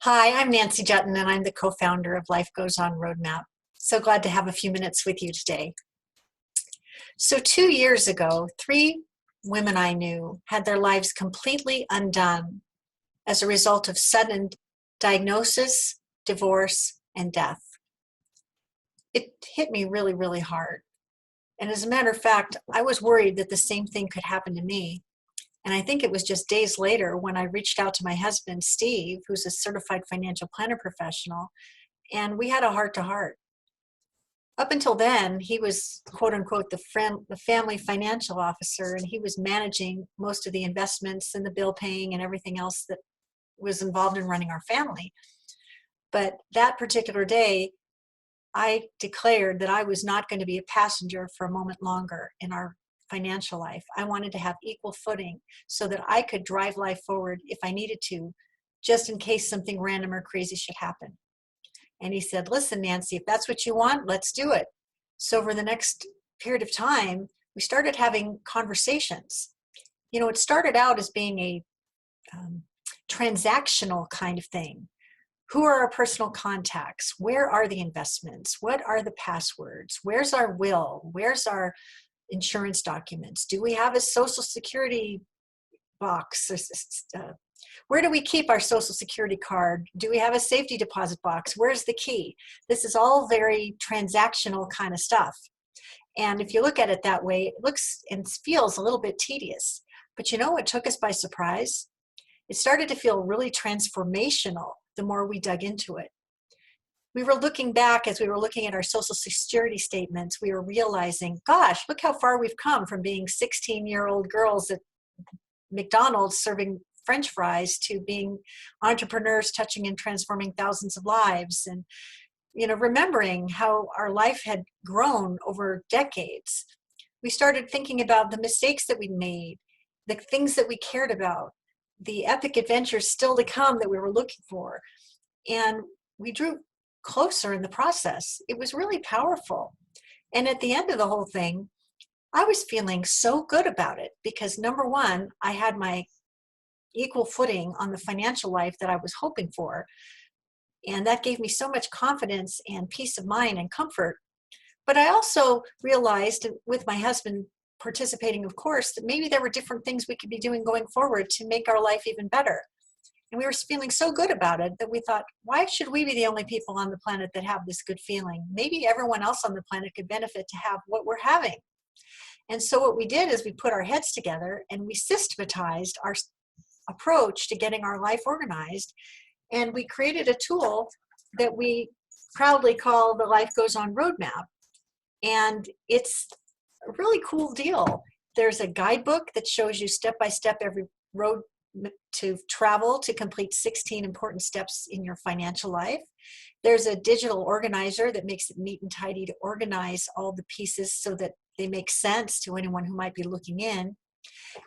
Hi, I'm Nancy Juetten, and I'm the co-founder of Life Goes On Roadmap. So glad to have a few minutes with you today. So 2 years ago, three women I knew had their lives completely undone as a result of sudden diagnosis, divorce, and death. It hit me really, really hard. And as a matter of fact, I was worried that the same thing could happen to me. And I think it was just days later when I reached out to my husband, Steve, who's a certified financial planner professional, and we had a heart-to-heart. Up until then, he was quote unquote the family financial officer, and he was managing most of the investments and the bill paying and everything else that was involved in running our family. But that particular day, I declared that I was not going to be a passenger for a moment longer in our financial life. I wanted to have equal footing so that I could drive life forward if I needed to, just in case something random or crazy should happen. And he said, listen, Nancy, if that's what you want, let's do it. So over the next period of time, we started having conversations. You know, it started out as being a transactional kind of thing. Who are our personal contacts? Where are the investments? What are the passwords? Where's our will? Where's our insurance documents? Do we have a social security box? Where do we keep our social security card? Do we have a safety deposit box? Where's the key? This is all very transactional kind of stuff. And if you look at it that way, it looks and feels a little bit tedious. But you know what took us by surprise? It started to feel really transformational the more we dug into it. We were looking back as we were looking at our social security statements, we were realizing, gosh, look how far we've come from being 16-year-old girls at McDonald's serving French fries to being entrepreneurs touching and transforming thousands of lives. And, you know, remembering how our life had grown over decades. We started thinking about the mistakes that we made, the things that we cared about, the epic adventures still to come that we were looking for. And we drew closer in the process. It was really powerful. And at the end of the whole thing, I was feeling so good about it because number one, I had my equal footing on the financial life that I was hoping for. And that gave me so much confidence and peace of mind and comfort. But I also realized, with my husband participating, of course, that maybe there were different things we could be doing going forward to make our life even better. And we were feeling so good about it that we thought, why should we be the only people on the planet that have this good feeling? Maybe everyone else on the planet could benefit to have what we're having. And so what we did is we put our heads together and we systematized our approach to getting our life organized. And we created a tool that we proudly call the Life Goes On Roadmap. And it's a really cool deal. There's a guidebook that shows you step by step every road to travel to complete 16 important steps in your financial life. There's a digital organizer that makes it neat and tidy to organize all the pieces so that they make sense to anyone who might be looking in.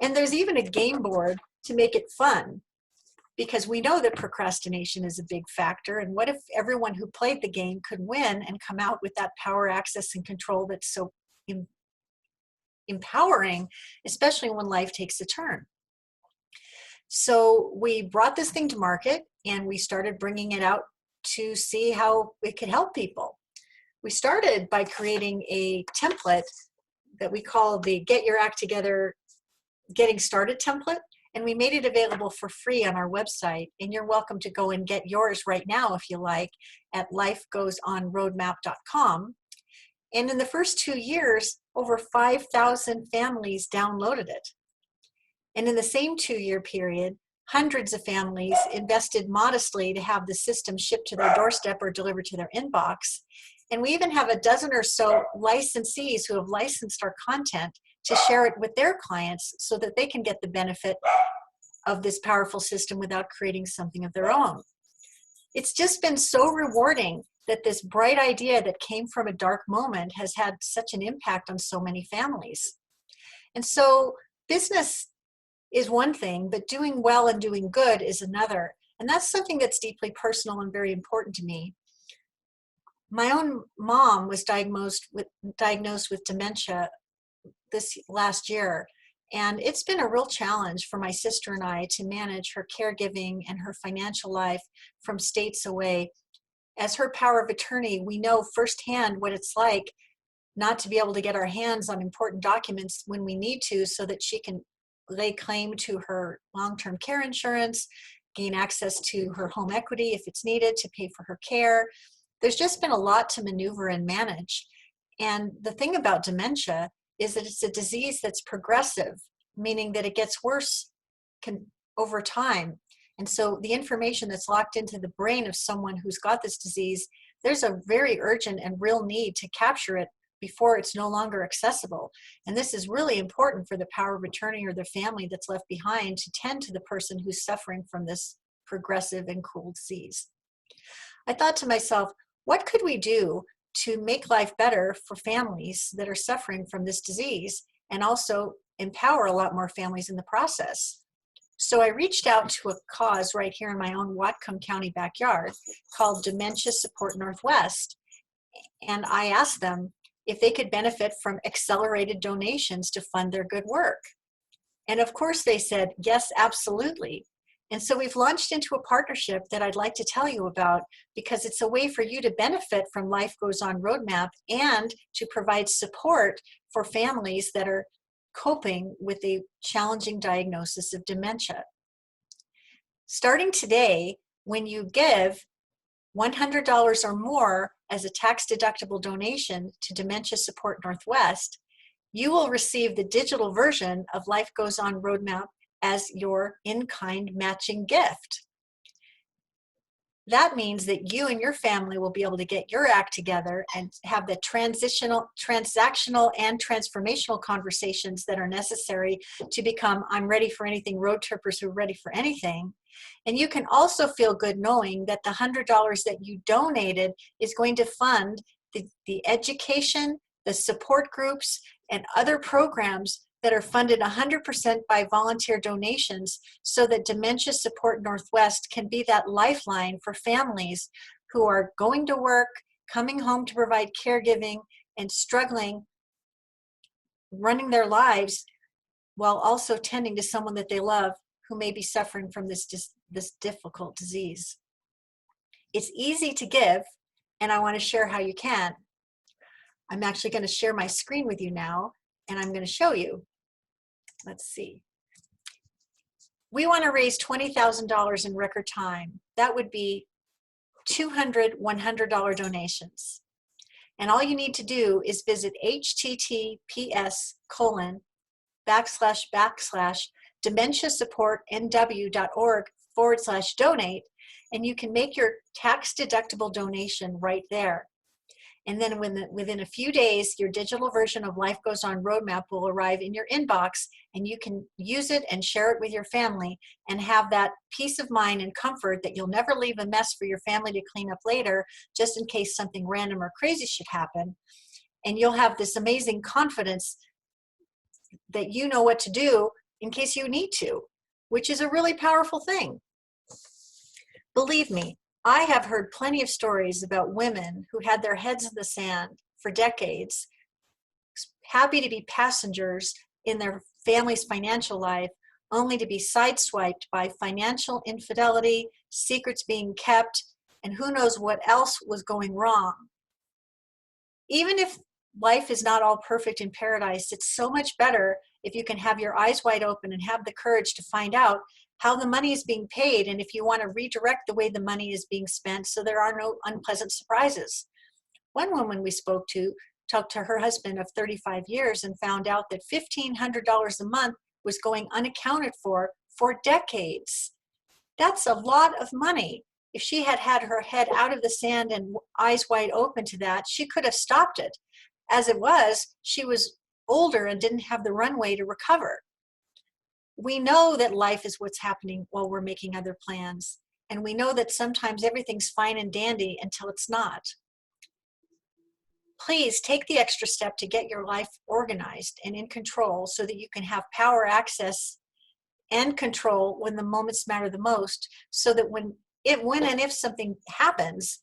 And there's even a game board to make it fun, because we know that procrastination is a big factor. And what if everyone who played the game could win and come out with that power, access, and control that's so empowering, especially when life takes a turn? So we brought this thing to market and we started bringing it out to see how it could help people. We started by creating a template that we call the Get Your Act Together Getting Started template. And we made it available for free on our website. And you're welcome to go and get yours right now if you like at lifegoesonroadmap.com. And in the first 2 years, over 5,000 families downloaded it. And in the same 2-year period, hundreds of families invested modestly to have the system shipped to their doorstep or delivered to their inbox. And we even have a dozen or so licensees who have licensed our content to share it with their clients so that they can get the benefit of this powerful system without creating something of their own. It's just been so rewarding that this bright idea that came from a dark moment has had such an impact on so many families. And so business is one thing, but doing well and doing good is another. And that's something that's deeply personal and very important to me. My own mom was diagnosed with dementia this last year, And it's been a real challenge for my sister and I to manage her caregiving and her financial life from states away. As her power of attorney, we know firsthand what it's like not to be able to get our hands on important documents when we need to, so that she can lay claim to her long-term care insurance, gain access to her home equity if it's needed to pay for her care. There's just been a lot to maneuver and manage. And the thing about dementia is that it's a disease that's progressive, meaning that it gets worse over time. And so the information that's locked into the brain of someone who's got this disease, there's a very urgent and real need to capture it before it's no longer accessible. And this is really important for the power of attorney or the family that's left behind to tend to the person who's suffering from this progressive and cruel disease. I thought to myself, what could we do to make life better for families that are suffering from this disease, and also empower a lot more families in the process? So I reached out to a cause right here in my own Whatcom County backyard called Dementia Support Northwest. And I asked them if they could benefit from accelerated donations to fund their good work. And of course they said, yes, absolutely. And so we've launched into a partnership that I'd like to tell you about, because it's a way for you to benefit from Life Goes On Roadmap and to provide support for families that are coping with a challenging diagnosis of dementia. Starting today, when you give $100 or more as a tax-deductible donation to Dementia Support Northwest, you will receive the digital version of Life Goes On Roadmap as your in-kind matching gift. That means that you and your family will be able to get your act together and have the transactional and transformational conversations that are necessary to become I'm ready for anything road trippers who are ready for anything. And you can also feel good knowing that the $100 that you donated is going to fund the education, the support groups, and other programs that are funded 100% by volunteer donations, so that Dementia Support Northwest can be that lifeline for families who are going to work, coming home to provide caregiving, and struggling, running their lives while also tending to someone that they love who may be suffering from this difficult disease. It's easy to give, and I want to share how you can. I'm actually going to share my screen with you now, and I'm going to show you. Let's see. We want to raise $20,000 in record time. That would be 200 $100 donations. And all you need to do is visit https://dementiasupportnw.org/donate, and you can make your tax-deductible donation right there. And then within a few days, your digital version of Life Goes On Roadmap will arrive in your inbox, and you can use it and share it with your family and have that peace of mind and comfort that you'll never leave a mess for your family to clean up later, just in case something random or crazy should happen. And you'll have this amazing confidence that you know what to do in case you need to, which is a really powerful thing. Believe me, I have heard plenty of stories about women who had their heads in the sand for decades, happy to be passengers in their family's financial life, only to be sideswiped by financial infidelity, secrets being kept, and who knows what else was going wrong. Even if life is not all perfect in paradise, it's so much better if you can have your eyes wide open and have the courage to find out how the money is being paid, and if you want to redirect the way the money is being spent so there are no unpleasant surprises. One woman we spoke to talked to her husband of 35 years and found out that $1,500 a month was going unaccounted for decades. That's a lot of money. If she had had her head out of the sand and eyes wide open to that, she could have stopped it. As it was, she was older and didn't have the runway to recover. We know that life is what's happening while we're making other plans. And we know that sometimes everything's fine and dandy until it's not. Please take the extra step to get your life organized and in control so that you can have power, access, and control when the moments matter the most, so that when and if something happens,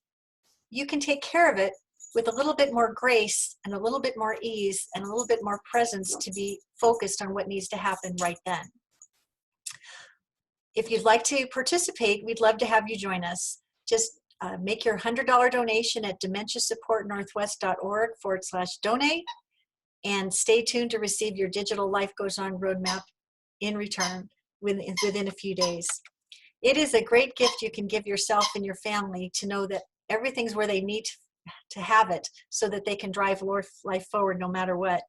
you can take care of it with a little bit more grace and a little bit more ease and a little bit more presence to be focused on what needs to happen right then. If you'd like to participate, we'd love to have you join us. Just make your $100 donation at dementiasupportnorthwest.org/donate, and stay tuned to receive your digital Life Goes On roadmap in return within a few days. It is a great gift you can give yourself and your family to know that everything's where they need to have it so that they can drive life forward no matter what.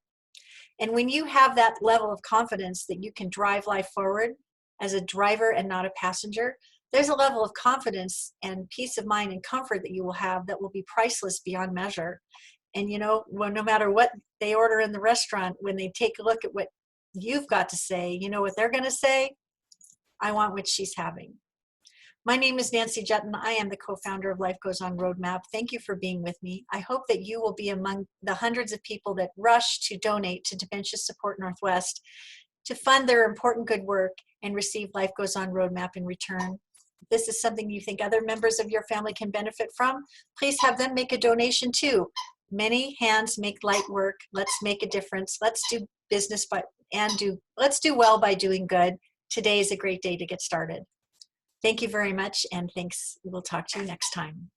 And when you have that level of confidence that you can drive life forward as a driver and not a passenger, there's a level of confidence and peace of mind and comfort that you will have that will be priceless beyond measure. And you know, well, no matter what they order in the restaurant, when they take a look at what you've got to say, you know what they're going to say? I want what she's having. My name is Nancy Juetten. I am the co-founder of Life Goes On Roadmap. Thank you for being with me. I hope that you will be among the hundreds of people that rush to donate to Dementia Support Northwest to fund their important good work and receive Life Goes On Roadmap in return. If this is something you think other members of your family can benefit from, please have them make a donation too. Many hands make light work. Let's make a difference. Let's do business let's do well by doing good. Today is a great day to get started. Thank you very much, and thanks. We'll talk to you next time.